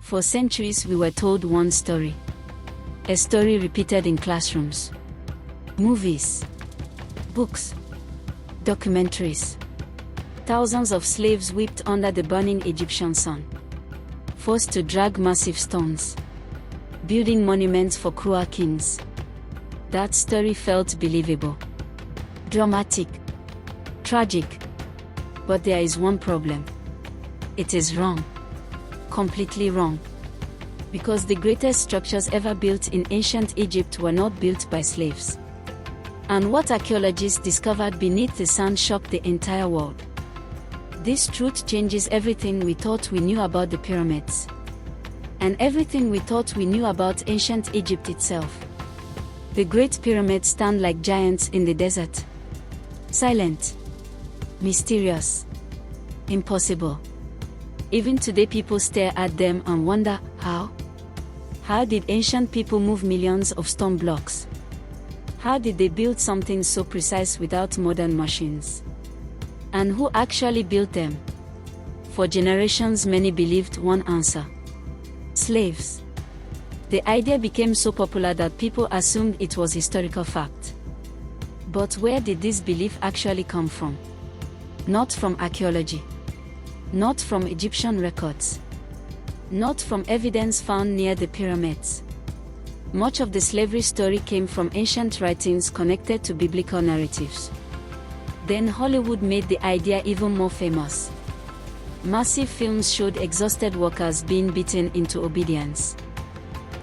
For centuries we were told one story. A story repeated in classrooms, movies, books, documentaries. Thousands of slaves wept under the burning Egyptian sun, forced to drag massive stones, building monuments for cruel kings. That story felt believable, dramatic, tragic. But there is one problem. It is wrong. Completely wrong. Because the greatest structures ever built in ancient Egypt were not built by slaves. And what archaeologists discovered beneath the sand shocked the entire world. This truth changes everything we thought we knew about the pyramids. And everything we thought we knew about ancient Egypt itself. The Great Pyramids stand like giants in the desert. Silent, mysterious, impossible. Even today people stare at them and wonder, how? How did ancient people move millions of stone blocks? How did they build something so precise without modern machines? And who actually built them? For generations many believed one answer. Slaves. The idea became so popular that people assumed it was historical fact. But where did this belief actually come from? Not from archaeology. Not from Egyptian records. Not from evidence found near the pyramids. Much of the slavery story came from ancient writings connected to biblical narratives. Then Hollywood made the idea even more famous. Massive films showed exhausted workers being beaten into obedience.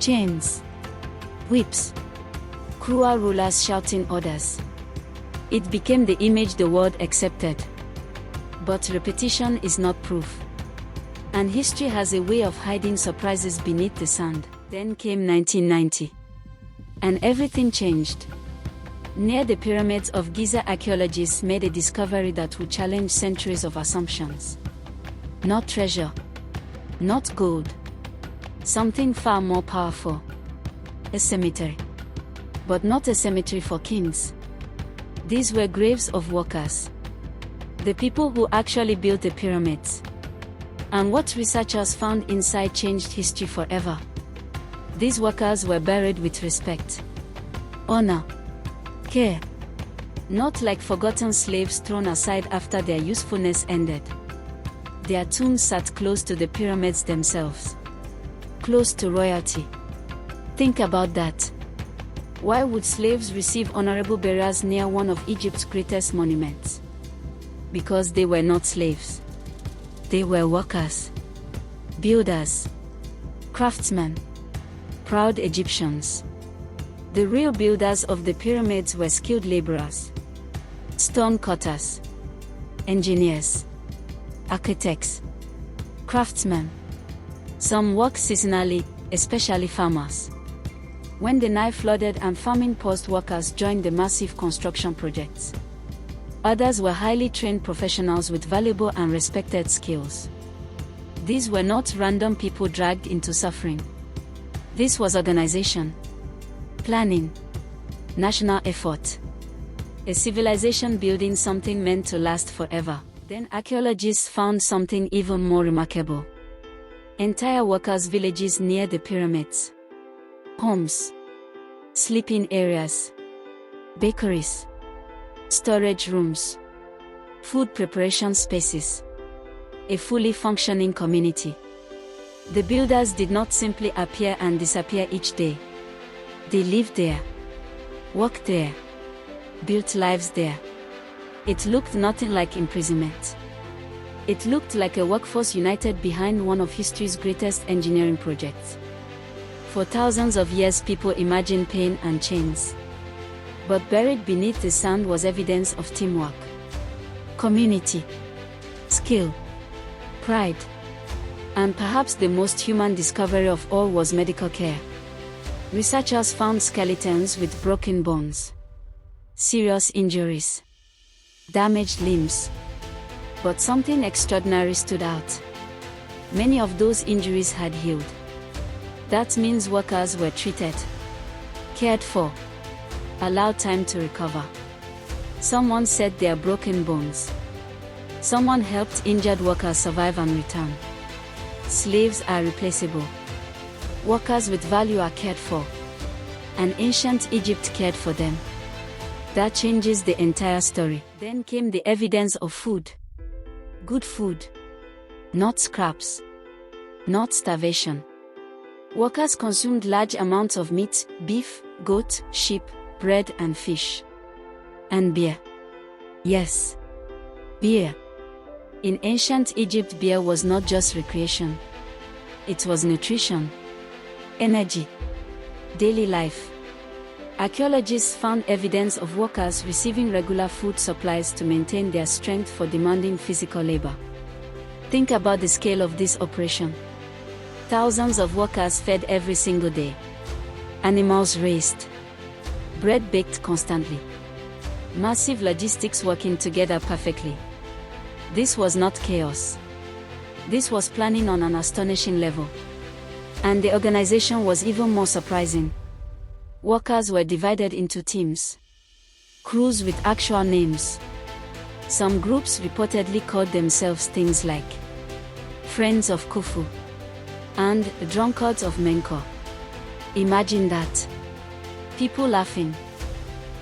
Chains, whips, cruel rulers shouting orders. It became the image the world accepted. But repetition is not proof. And history has a way of hiding surprises beneath the sand. Then came 1990. And everything changed. Near the pyramids of Giza, archaeologists made a discovery that would challenge centuries of assumptions. Not treasure. Not gold. Something far more powerful. A cemetery. But not a cemetery for kings. These were graves of workers. The people who actually built the pyramids. And what researchers found inside changed history forever. These workers were buried with respect, honor, care. Not like forgotten slaves thrown aside after their usefulness ended. Their tombs sat close to the pyramids themselves. Close to royalty. Think about that. Why would slaves receive honorable burials near one of Egypt's greatest monuments? Because they were not slaves. They were workers, builders, craftsmen, proud Egyptians. The real builders of the pyramids were skilled laborers, stone cutters, engineers, architects, craftsmen. Some worked seasonally, especially farmers. When the Nile flooded and famine paused, workers joined the massive construction projects. Others were highly trained professionals with valuable and respected skills. These were not random people dragged into suffering. This was organization, planning, national effort. A civilization building something meant to last forever. Then archaeologists found something even more remarkable. Entire workers' villages near the pyramids. Homes, sleeping areas, bakeries, storage rooms, food preparation spaces. A fully functioning community. The builders did not simply appear and disappear each day. They lived there, worked there, built lives there. It looked nothing like imprisonment. It looked like a workforce united behind one of history's greatest engineering projects. For thousands of years people imagined pain and chains. But buried beneath the sand was evidence of teamwork, community, skill, pride. And perhaps the most human discovery of all was medical care. Researchers found skeletons with broken bones, serious injuries, damaged limbs. But something extraordinary stood out. Many of those injuries had healed. That means workers were treated, cared for, allowed time to recover. Someone set their broken bones. Someone helped injured workers survive and return. Slaves are replaceable. Workers with value are cared for. And ancient Egypt cared for them. That changes the entire story. Then came the evidence of food. Good food. Not scraps. Not starvation. Workers consumed large amounts of meat, beef, goat, sheep, bread and fish. And beer. Yes. Beer. In ancient Egypt, beer was not just recreation. It was nutrition, energy, daily life. Archaeologists found evidence of workers receiving regular food supplies to maintain their strength for demanding physical labor. Think about the scale of this operation. Thousands of workers fed every single day. Animals raised. Bread baked constantly. Massive logistics working together perfectly. This was not chaos. This was planning on an astonishing level. And the organization was even more surprising. Workers were divided into teams. Crews with actual names. Some groups reportedly called themselves things like Friends of Khufu and Drunkards of Menkaure. Imagine that. People laughing,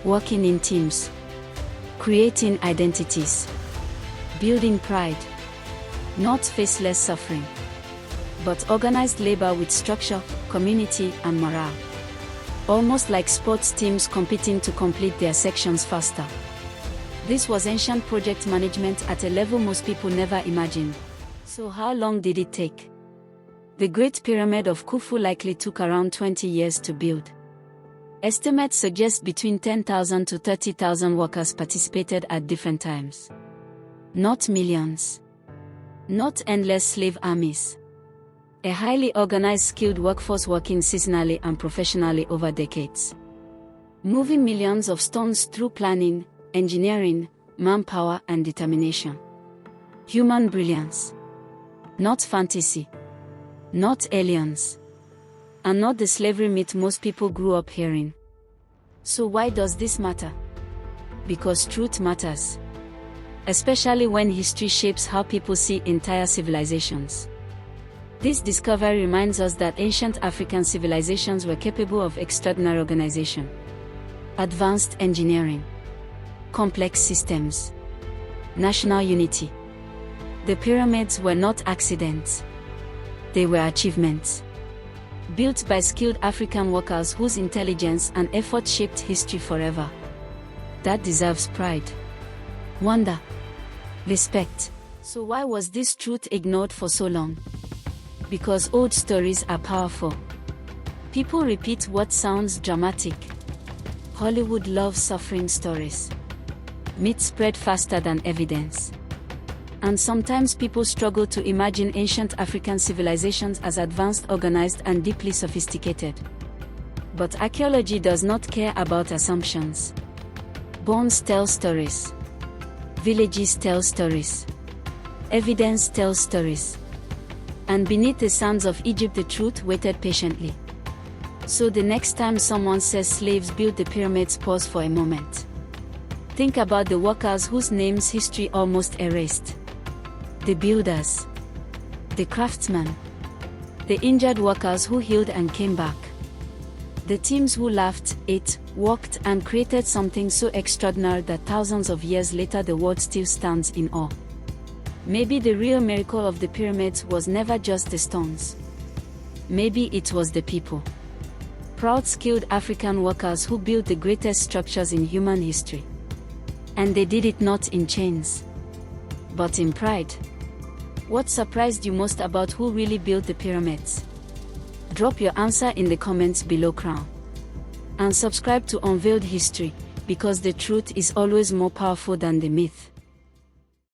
working in teams, creating identities, building pride. Not faceless suffering, but organized labor with structure, community, and morale. Almost like sports teams competing to complete their sections faster. This was ancient project management at a level most people never imagined. So how long did it take? The Great Pyramid of Khufu likely took around 20 years to build. Estimates suggest between 10,000 to 30,000 workers participated at different times. Not millions. Not endless slave armies. A highly organized, skilled workforce working seasonally and professionally over decades. Moving millions of stones through planning, engineering, manpower, and determination. Human brilliance. Not fantasy. Not aliens. And not the slavery myth most people grew up hearing. So why does this matter? Because truth matters. Especially when history shapes how people see entire civilizations. This discovery reminds us that ancient African civilizations were capable of extraordinary organization, advanced engineering, complex systems, national unity. The pyramids were not accidents. They were achievements. Built by skilled African workers whose intelligence and effort shaped history forever. That deserves pride, wonder, respect. So why was this truth ignored for so long? Because old stories are powerful. People repeat what sounds dramatic. Hollywood loves suffering stories. Myths spread faster than evidence. And sometimes people struggle to imagine ancient African civilizations as advanced, organized, and deeply sophisticated. But archaeology does not care about assumptions. Bones tell stories. Villages tell stories. Evidence tells stories. And beneath the sands of Egypt, the truth waited patiently. So the next time someone says slaves built the pyramids, pause for a moment. Think about the workers whose names history almost erased. The builders. The craftsmen. The injured workers who healed and came back. The teams who laughed, ate, worked, and created something so extraordinary that thousands of years later the world still stands in awe. Maybe the real miracle of the pyramids was never just the stones. Maybe it was the people. Proud, skilled African workers who built the greatest structures in human history. And they did it not in chains, but in pride. What surprised you most about who really built the pyramids? Drop your answer in the comments below, Crown. And subscribe to Unveiled History, because the truth is always more powerful than the myth.